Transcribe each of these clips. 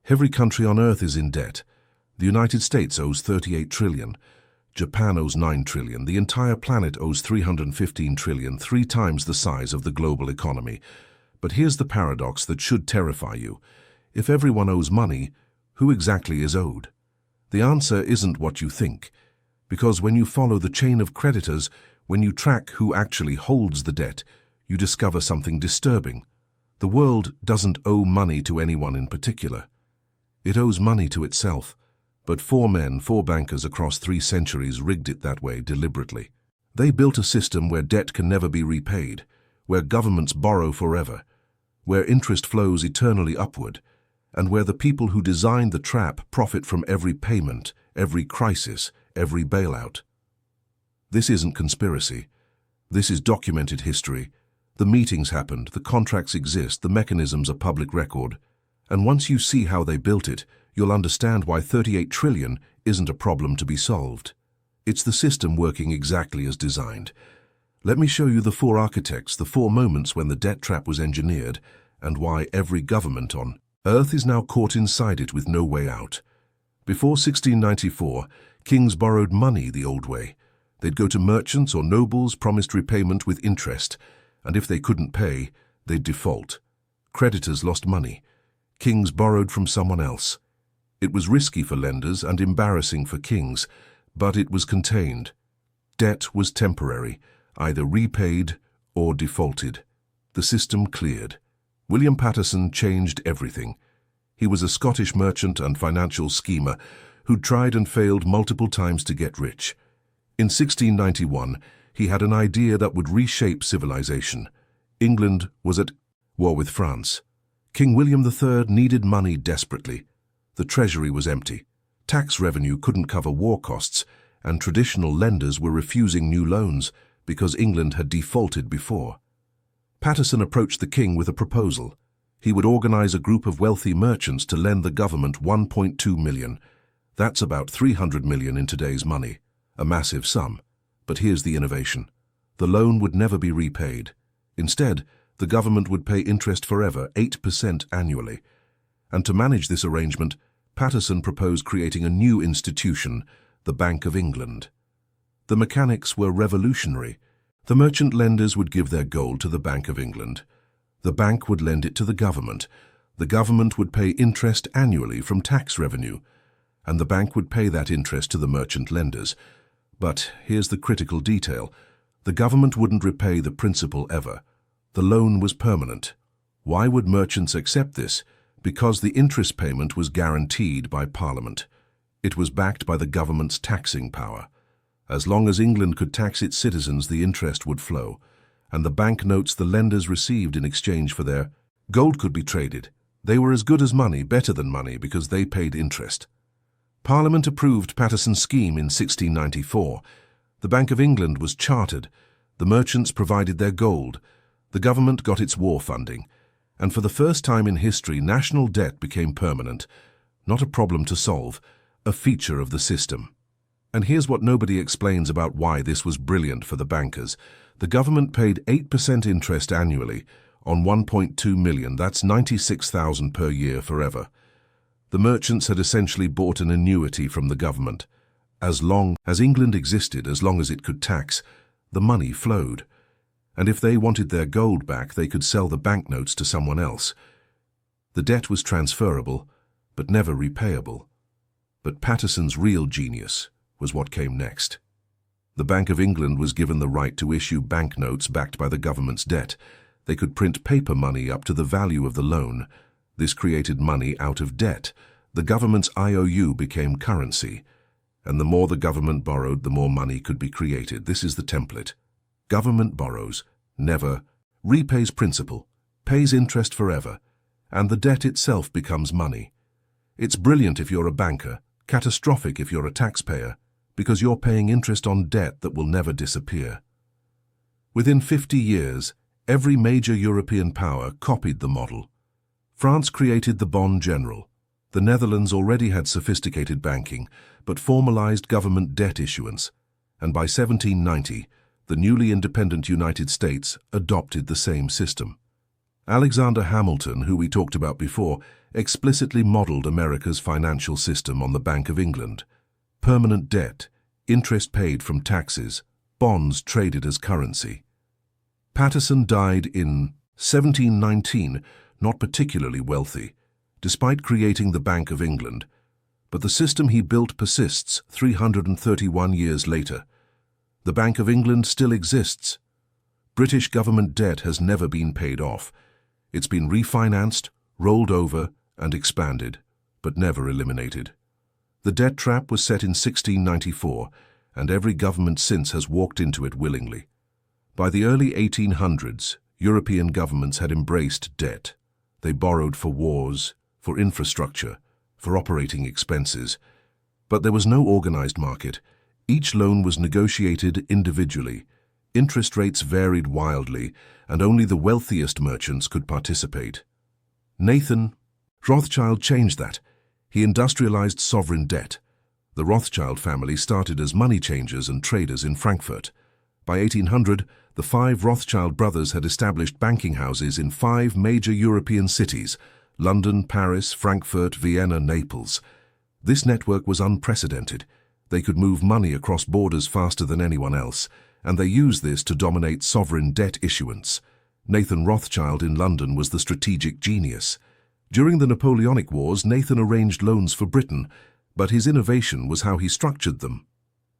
Every country on Earth is in debt. The United States owes 38 trillion. Japan owes 9 trillion. The entire planet owes 315 trillion, 3 times the size of the global economy. But here's the paradox that should terrify you. If everyone owes money, who exactly is owed? The answer isn't what you think. Because when you follow the chain of creditors, when you track who actually holds the debt, you discover something disturbing. The world doesn't owe money to anyone in particular. It owes money to itself. But 4 bankers across 3 centuries rigged it that way deliberately. They built a system where debt can never be repaid, where governments borrow forever, where interest flows eternally upward, and where the people who designed the trap profit from every payment, every crisis, every bailout. This isn't conspiracy. This is documented history. The meetings happened, the contracts exist, the mechanisms are public record. And once you see how they built it, you'll understand why 38 trillion isn't a problem to be solved. It's the system working exactly as designed. Let me show you the 4 architects, the 4 moments when the debt trap was engineered, and why every government on Earth is now caught inside it with no way out. Before 1694, kings borrowed money the old way. They'd go to merchants or nobles, promised repayment with interest, and if they couldn't pay, they'd default. Creditors lost money. Kings borrowed from someone else. It was risky for lenders and embarrassing for kings, but it was contained. Debt was temporary, either repaid or defaulted. The system cleared. William Paterson changed everything. He was a Scottish merchant and financial schemer who'd tried and failed multiple times to get rich. In 1691, he had an idea that would reshape civilization. England was at war with France. King William III needed money desperately. The treasury was empty. Tax revenue couldn't cover war costs, and traditional lenders were refusing new loans because England had defaulted before. Paterson approached the king with a proposal. He would organize a group of wealthy merchants to lend the government 1.2 million. That's about 300 million in today's money. A massive sum. But here's the innovation. The loan would never be repaid. Instead, the government would pay interest forever, 8% annually. And to manage this arrangement, Paterson proposed creating a new institution, the Bank of England. The mechanics were revolutionary. The merchant lenders would give their gold to the Bank of England. The bank would lend it to the government. The government would pay interest annually from tax revenue, and the bank would pay that interest to the merchant lenders. But here's the critical detail. The government wouldn't repay the principal ever. The loan was permanent. Why would merchants accept this? Because the interest payment was guaranteed by Parliament. It was backed by the government's taxing power. As long as England could tax its citizens, the interest would flow, and the banknotes the lenders received in exchange for their gold could be traded. They were as good as money, better than money, because they paid interest. Parliament approved Paterson's scheme in 1694. The Bank of England was chartered. The merchants provided their gold. The government got its war funding. And for the first time in history, national debt became permanent. Not a problem to solve, a feature of the system. And here's what nobody explains about why this was brilliant for the bankers. The government paid 8% interest annually on 1.2 million. That's 96,000 per year forever. The merchants had essentially bought an annuity from the government. As long as England existed, as long as it could tax, the money flowed. And if they wanted their gold back, they could sell the banknotes to someone else. The debt was transferable, but never repayable. But Paterson's real genius was what came next. The Bank of England was given the right to issue banknotes backed by the government's debt. They could print paper money up to the value of the loan. This created money out of debt. The government's IOU became currency. And the more the government borrowed, the more money could be created. This is the template. Government borrows, never, repays principal, pays interest forever, and the debt itself becomes money. It's brilliant if you're a banker, catastrophic if you're a taxpayer, because you're paying interest on debt that will never disappear. Within 50 years, every major European power copied the model. France created the Bond General. The Netherlands already had sophisticated banking, but formalized government debt issuance, and by 1790, the newly independent United States adopted the same system. Alexander Hamilton, who we talked about before, explicitly modeled America's financial system on the Bank of England. Permanent debt, interest paid from taxes, bonds traded as currency. Paterson died in 1719, not particularly wealthy, despite creating the Bank of England, but the system he built persists 331 years later. The Bank of England still exists. British government debt has never been paid off. It's been refinanced, rolled over, and expanded, but never eliminated. The debt trap was set in 1694, and every government since has walked into it willingly. By the early 1800s, European governments had embraced debt. They borrowed for wars, for infrastructure, for operating expenses. But there was no organized market. Each loan was negotiated individually. Interest rates varied wildly, and only the wealthiest merchants could participate. Nathan Rothschild changed that. He industrialized sovereign debt. The Rothschild family started as money changers and traders in Frankfurt. By 1800, the 5 Rothschild brothers had established banking houses in 5 major European cities: London, Paris, Frankfurt, Vienna, Naples. This network was unprecedented. They could move money across borders faster than anyone else, and they used this to dominate sovereign debt issuance. Nathan Rothschild in London was the strategic genius. During the Napoleonic Wars, Nathan arranged loans for Britain, but his innovation was how he structured them.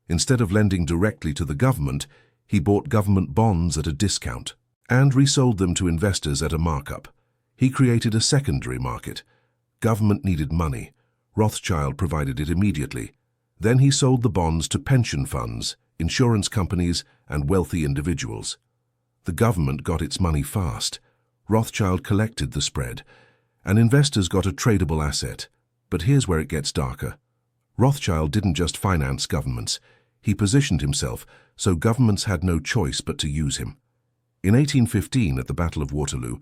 Instead of lending directly to the government, he bought government bonds at a discount and resold them to investors at a markup. He created a secondary market. Government needed money. Rothschild provided it immediately. Then he sold the bonds to pension funds, insurance companies, and wealthy individuals. The government got its money fast. Rothschild collected the spread, and investors got a tradable asset. But here's where it gets darker. Rothschild didn't just finance governments. He positioned himself so governments had no choice but to use him. In 1815, at the Battle of Waterloo,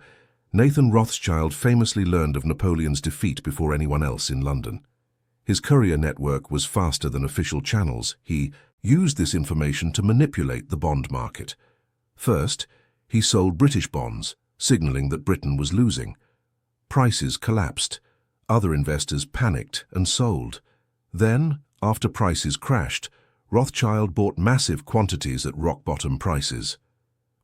Nathan Rothschild famously learned of Napoleon's defeat before anyone else in London. His courier network was faster than official channels. He used this information to manipulate the bond market. First, he sold British bonds, signaling that Britain was losing. Prices collapsed. Other investors panicked and sold. Then, after prices crashed, Rothschild bought massive quantities at rock-bottom prices.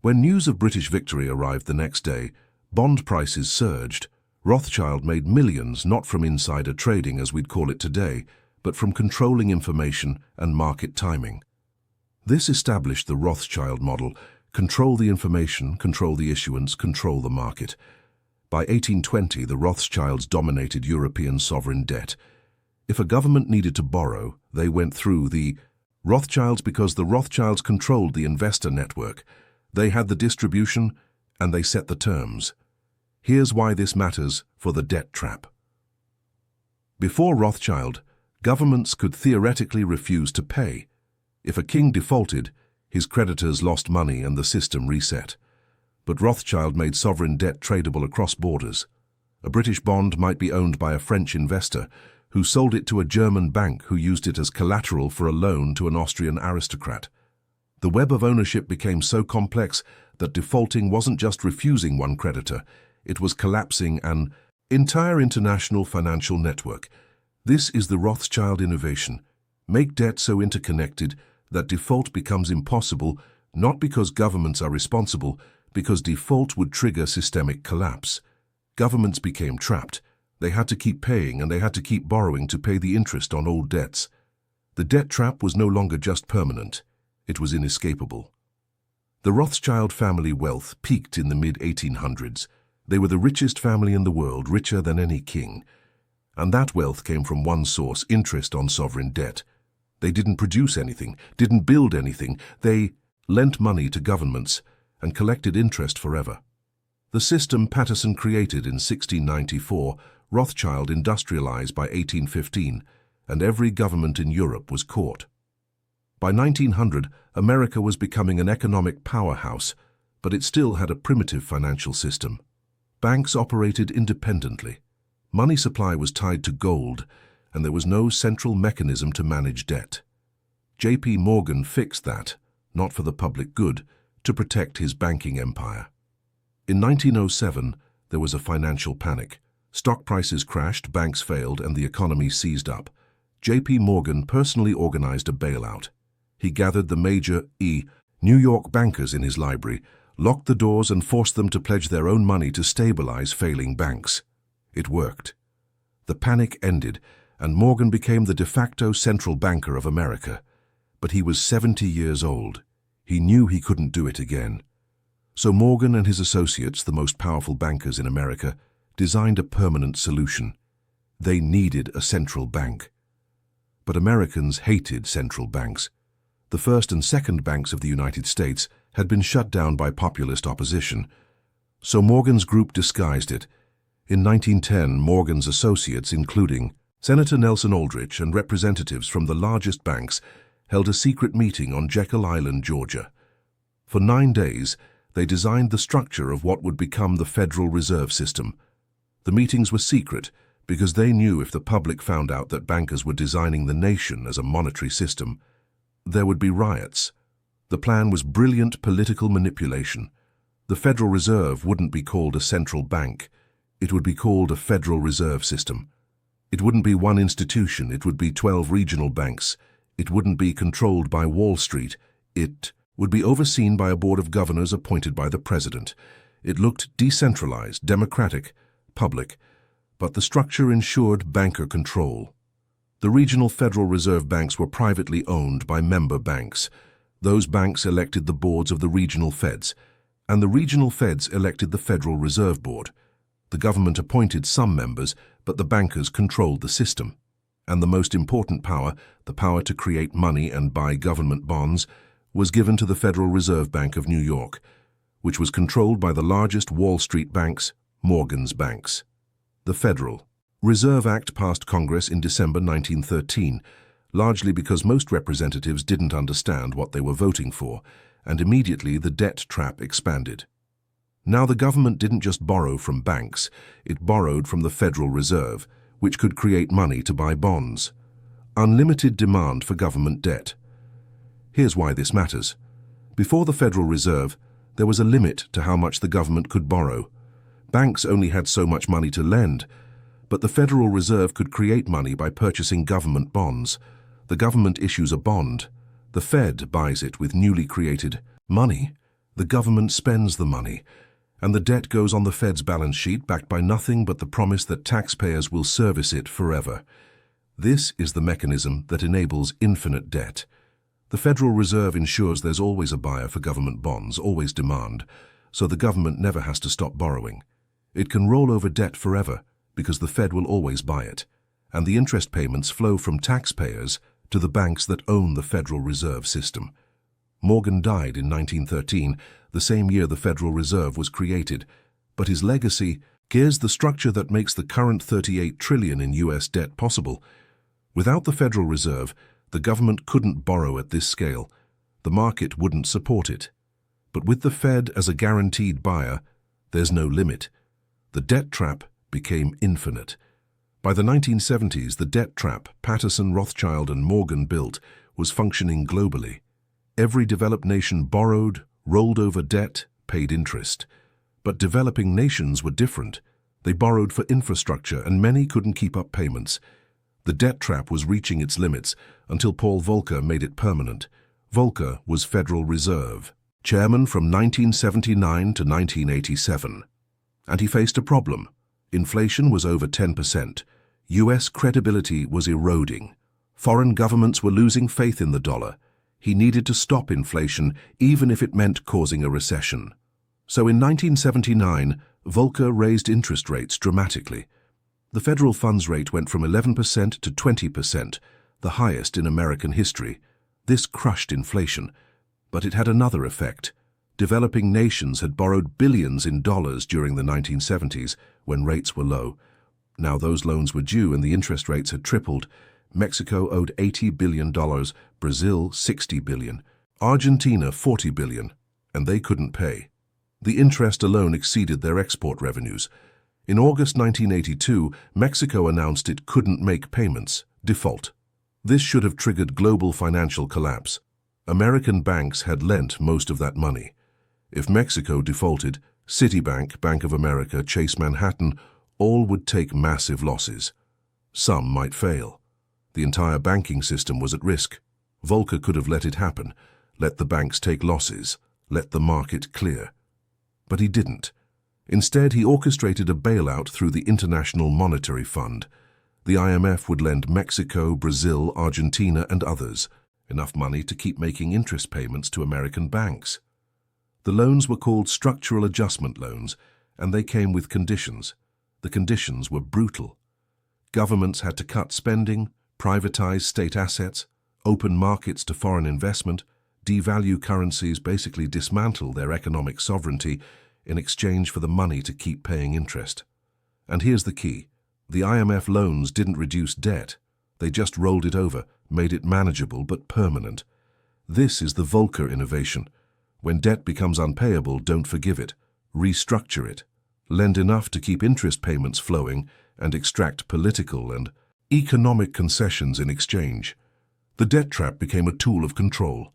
When news of British victory arrived the next day, bond prices surged. Rothschild made millions not from insider trading as we'd call it today, but from controlling information and market timing. This established the Rothschild model: control the information, control the issuance, control the market. By 1820, the Rothschilds dominated European sovereign debt. If a government needed to borrow, they went through the Rothschilds because the Rothschilds controlled the investor network. They had the distribution, and they set the terms. Here's why this matters for the debt trap. Before Rothschild, governments could theoretically refuse to pay. If a king defaulted, his creditors lost money and the system reset. But Rothschild made sovereign debt tradable across borders. A British bond might be owned by a French investor who sold it to a German bank who used it as collateral for a loan to an Austrian aristocrat. The web of ownership became so complex that defaulting wasn't just refusing one creditor, it was collapsing an entire international financial network. This is the Rothschild innovation. Make debt so interconnected that default becomes impossible, not because governments are responsible, because default would trigger systemic collapse. Governments became trapped. They had to keep paying and they had to keep borrowing to pay the interest on old debts. The debt trap was no longer just permanent. It was inescapable. The Rothschild family wealth peaked in the mid-1800s. They were the richest family in the world, richer than any king. And that wealth came from one source: interest on sovereign debt. They didn't produce anything, didn't build anything. They lent money to governments and collected interest forever. The system Paterson created in 1694, Rothschild industrialized by 1815, and every government in Europe was caught. By 1900, America was becoming an economic powerhouse, but it still had a primitive financial system. Banks operated independently. Money supply was tied to gold, and there was no central mechanism to manage debt. J.P. Morgan fixed that, not for the public good, to protect his banking empire. In 1907, there was a financial panic. Stock prices crashed, banks failed, and the economy seized up. J.P. Morgan personally organized a bailout. He gathered the major New York bankers in his library, locked the doors and forced them to pledge their own money to stabilize failing banks. It worked. The panic ended, and Morgan became the de facto central banker of America. But he was 70 years old. He knew he couldn't do it again. So Morgan and his associates, the most powerful bankers in America, designed a permanent solution. They needed a central bank. But Americans hated central banks. The first and second banks of the United States had been shut down by populist opposition. So Morgan's group disguised it. In 1910, Morgan's associates, including Senator Nelson Aldrich and representatives from the largest banks, held a secret meeting on Jekyll Island, Georgia. For 9 days, they designed the structure of what would become the Federal Reserve System. The meetings were secret because they knew if the public found out that bankers were designing the nation as a monetary system, there would be riots. The plan was brilliant political manipulation. The Federal Reserve wouldn't be called a central bank. It would be called a Federal Reserve System. It wouldn't be one institution. It would be 12 regional banks. It wouldn't be controlled by Wall Street. It would be overseen by a board of governors appointed by the president. It looked decentralized, democratic, public, but the structure ensured banker control. The regional Federal Reserve banks were privately owned by member banks. Those banks elected the boards of the regional feds, and the regional feds elected the Federal Reserve Board. The government appointed some members, but the bankers controlled the system. And the most important power, the power to create money and buy government bonds, was given to the Federal Reserve Bank of New York, which was controlled by the largest Wall Street banks, Morgan's banks. The Federal Reserve Act passed Congress in December 1913, largely because most representatives didn't understand what they were voting for, and immediately the debt trap expanded. Now the government didn't just borrow from banks, it borrowed from the Federal Reserve, which could create money to buy bonds. Unlimited demand for government debt. Here's why this matters. Before the Federal Reserve, there was a limit to how much the government could borrow. Banks only had so much money to lend, but the Federal Reserve could create money by purchasing government bonds. The government issues a bond. The Fed buys it with newly created money. The government spends the money, and the debt goes on the Fed's balance sheet backed by nothing but the promise that taxpayers will service it forever. This is the mechanism that enables infinite debt. The Federal Reserve ensures there's always a buyer for government bonds, always demand, so the government never has to stop borrowing. It can roll over debt forever because the Fed will always buy it, and the interest payments flow from taxpayers to the banks that own the Federal Reserve System. Morgan died in 1913, the same year the Federal Reserve was created, but his legacy is the structure that makes the current $38 trillion in U.S. debt possible. Without the Federal Reserve, the government couldn't borrow at this scale. The market wouldn't support it. But with the Fed as a guaranteed buyer, there's no limit. The debt trap became infinite. By the 1970s, the debt trap Patterson, Rothschild, and Morgan built was functioning globally. Every developed nation borrowed, rolled over debt, paid interest. But developing nations were different. They borrowed for infrastructure, and many couldn't keep up payments. The debt trap was reaching its limits until Paul Volcker made it permanent. Volcker was Federal Reserve chairman from 1979 to 1987. And he faced a problem. Inflation was over 10%. U.S. credibility was eroding. Foreign governments were losing faith in the dollar. He needed to stop inflation, even if it meant causing a recession. So in 1979, Volcker raised interest rates dramatically. The federal funds rate went from 11% to 20%, the highest in American history. This crushed inflation, but it had another effect. Developing nations had borrowed billions in dollars during the 1970s, when rates were low. Now those loans were due and the interest rates had tripled. Mexico owed $80 billion, Brazil $60 billion, Argentina $40 billion, and they couldn't pay. The interest alone exceeded their export revenues. In August 1982, Mexico announced it couldn't make payments, default. This should have triggered global financial collapse. American banks had lent most of that money. If Mexico defaulted, Citibank, Bank of America, Chase Manhattan, all would take massive losses. Some might fail. The entire banking system was at risk. Volcker could have let it happen, let the banks take losses, let the market clear. But he didn't. Instead, he orchestrated a bailout through the International Monetary Fund. The IMF would lend Mexico, Brazil, Argentina, and others enough money to keep making interest payments to American banks. The loans were called structural adjustment loans, and they came with conditions. The conditions were brutal. Governments had to cut spending, privatize state assets, open markets to foreign investment, devalue currencies, basically dismantle their economic sovereignty in exchange for the money to keep paying interest. And here's the key. The IMF loans didn't reduce debt. They just rolled it over, made it manageable but permanent. This is the Volcker innovation. When debt becomes unpayable, don't forgive it. Restructure it. Lend enough to keep interest payments flowing and extract political and economic concessions in exchange. The debt trap became a tool of control.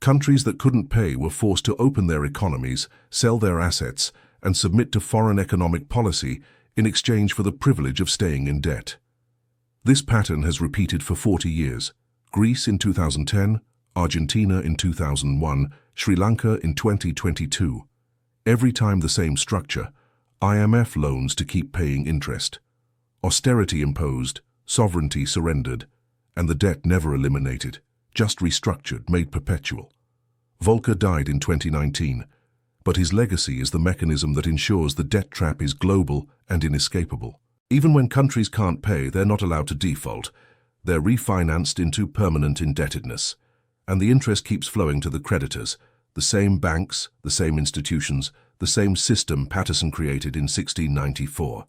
Countries that couldn't pay were forced to open their economies, sell their assets, and submit to foreign economic policy in exchange for the privilege of staying in debt. This pattern has repeated for 40 years. Greece in 2010, Argentina in 2001, Sri Lanka in 2022. Every time the same structure, IMF loans to keep paying interest. Austerity imposed, sovereignty surrendered, and the debt never eliminated, just restructured, made perpetual. Volcker died in 2019, but his legacy is the mechanism that ensures the debt trap is global and inescapable. Even when countries can't pay, they're not allowed to default. They're refinanced into permanent indebtedness, and the interest keeps flowing to the creditors, the same banks, the same institutions, the same system Paterson created in 1694.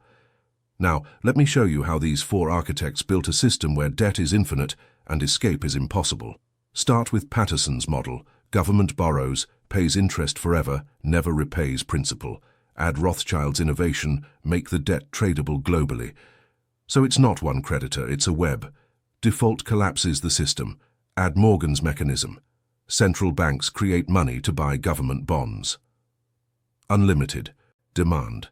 Now, let me show you how these four architects built a system where debt is infinite and escape is impossible. Start with Paterson's model. Government borrows, pays interest forever, never repays principal. Add Rothschild's innovation, make the debt tradable globally. So it's not one creditor, it's a web. Default collapses the system. Add Morgan's mechanism. Central banks create money to buy government bonds. Unlimited. Demand.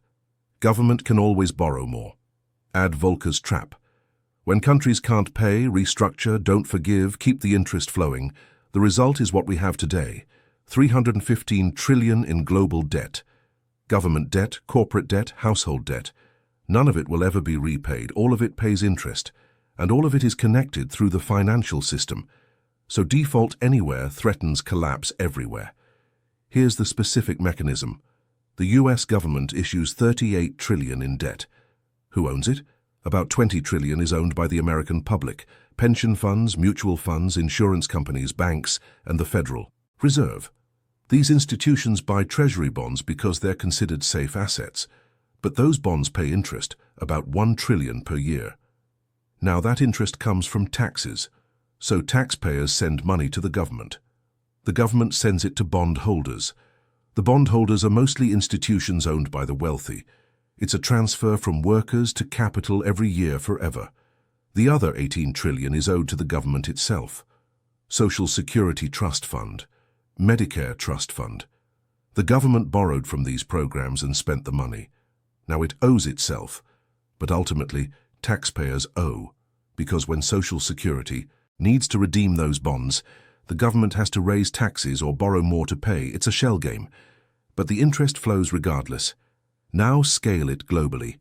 Government can always borrow more. Add Volcker's trap. When countries can't pay, restructure, don't forgive, keep the interest flowing, the result is what we have today. 315 trillion in global debt. Government debt, corporate debt, household debt. None of it will ever be repaid. All of it pays interest. And all of it is connected through the financial system. So default anywhere threatens collapse everywhere. Here's the specific mechanism. The US government issues 38 trillion in debt. Who owns it? About 20 trillion is owned by the American public, pension funds, mutual funds, insurance companies, banks, and the Federal Reserve. These institutions buy treasury bonds because they're considered safe assets, but those bonds pay interest, about 1 trillion per year. Now that interest comes from taxes, so taxpayers send money to the government. The government sends it to bondholders. The bondholders are mostly institutions owned by the wealthy. It's a transfer from workers to capital every year forever. The other 18 trillion is owed to the government itself. Social Security Trust Fund, Medicare Trust Fund. The government borrowed from these programs and spent the money. Now it owes itself, but ultimately taxpayers owe, because when Social Security needs to redeem those bonds, the government has to raise taxes or borrow more to pay. It's a shell game, but the interest flows regardless. Now scale it globally.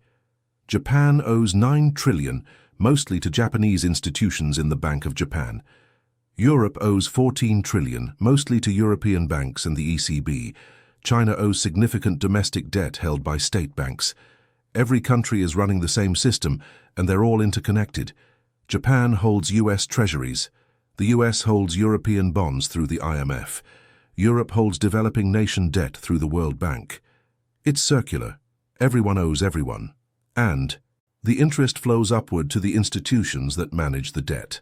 Japan owes 9 trillion, mostly to Japanese institutions in the Bank of Japan. Europe owes 14 trillion, mostly to European banks and the ECB. China owes significant domestic debt held by state banks. Every country is running the same system, and they're all interconnected. Japan holds US treasuries. The US holds European bonds through the IMF. Europe holds developing nation debt through the World Bank. It's circular. Everyone owes everyone. And the interest flows upward to the institutions that manage the debt.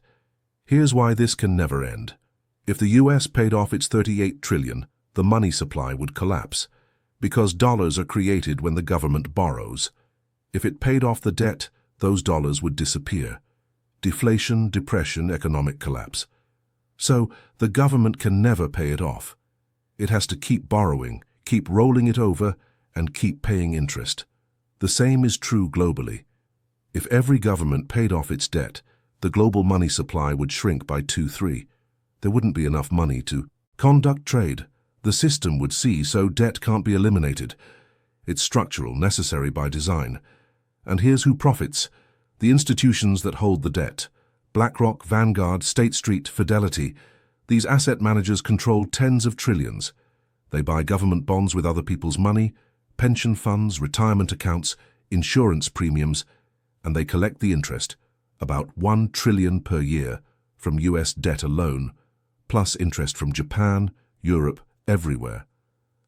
Here's why this can never end. If the US paid off its 38 trillion, the money supply would collapse, because dollars are created when the government borrows. If it paid off the debt, those dollars would disappear. Deflation, depression, economic collapse. So the government can never pay it off. It has to keep borrowing, keep rolling it over, and keep paying interest. The same is true globally. If every government paid off its debt, the global money supply would shrink by 2-3. There wouldn't be enough money to conduct trade. The system would see, so debt can't be eliminated. It's structural, necessary by design. And here's who profits: the institutions that hold the debt. BlackRock, Vanguard, State Street, Fidelity. These asset managers control tens of trillions. They buy government bonds with other people's money, pension funds, retirement accounts, insurance premiums, and they collect the interest, about $1 trillion per year, from US debt alone, plus interest from Japan, Europe, everywhere.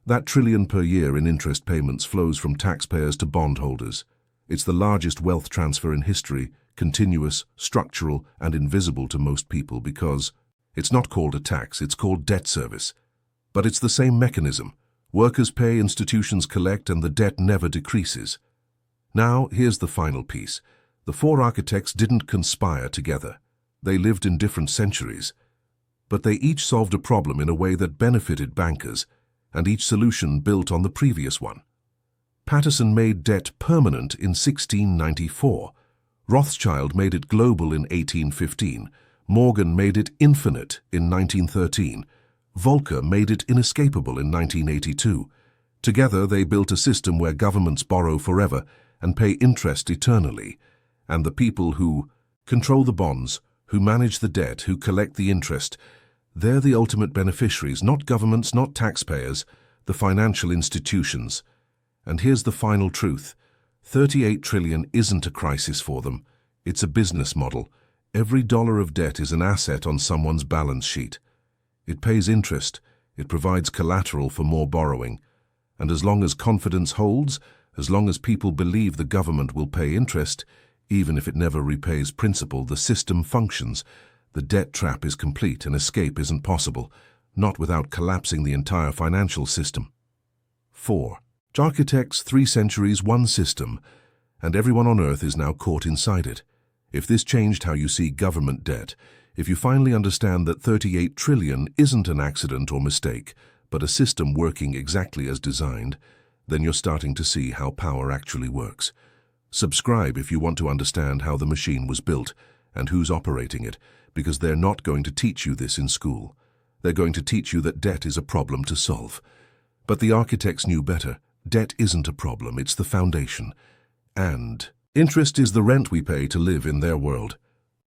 That trillion per year in interest payments flows from taxpayers to bondholders. It's the largest wealth transfer in history, continuous, structural, and invisible to most people because it's not called a tax, it's called debt service. But it's the same mechanism. Workers pay, institutions collect, and the debt never decreases. Now, here's the final piece. The four architects didn't conspire together. They lived in different centuries. But they each solved a problem in a way that benefited bankers, and each solution built on the previous one. Paterson made debt permanent in 1694. Rothschild made it global in 1815. Morgan made it infinite in 1913. Volcker made it inescapable in 1982. Together they built a system where governments borrow forever and pay interest eternally, and the people who control the bonds, who manage the debt, who collect the interest, they're the ultimate beneficiaries, not governments, not taxpayers, the financial institutions. And here's the final truth. 38 trillion isn't a crisis for them. It's a business model. Every dollar of debt is an asset on someone's balance sheet. It pays interest. It provides collateral for more borrowing. And as long as confidence holds, as long as people believe the government will pay interest, even if it never repays principal, the system functions. The debt trap is complete and escape isn't possible, not without collapsing the entire financial system. 4. Architects, 3 centuries, 1 system, and everyone on Earth is now caught inside it. If this changed how you see government debt, if you finally understand that 38 trillion isn't an accident or mistake, but a system working exactly as designed, then you're starting to see how power actually works. Subscribe if you want to understand how the machine was built and who's operating it, because they're not going to teach you this in school. They're going to teach you that debt is a problem to solve. But the architects knew better. Debt isn't a problem, it's the foundation. And interest is the rent we pay to live in their world.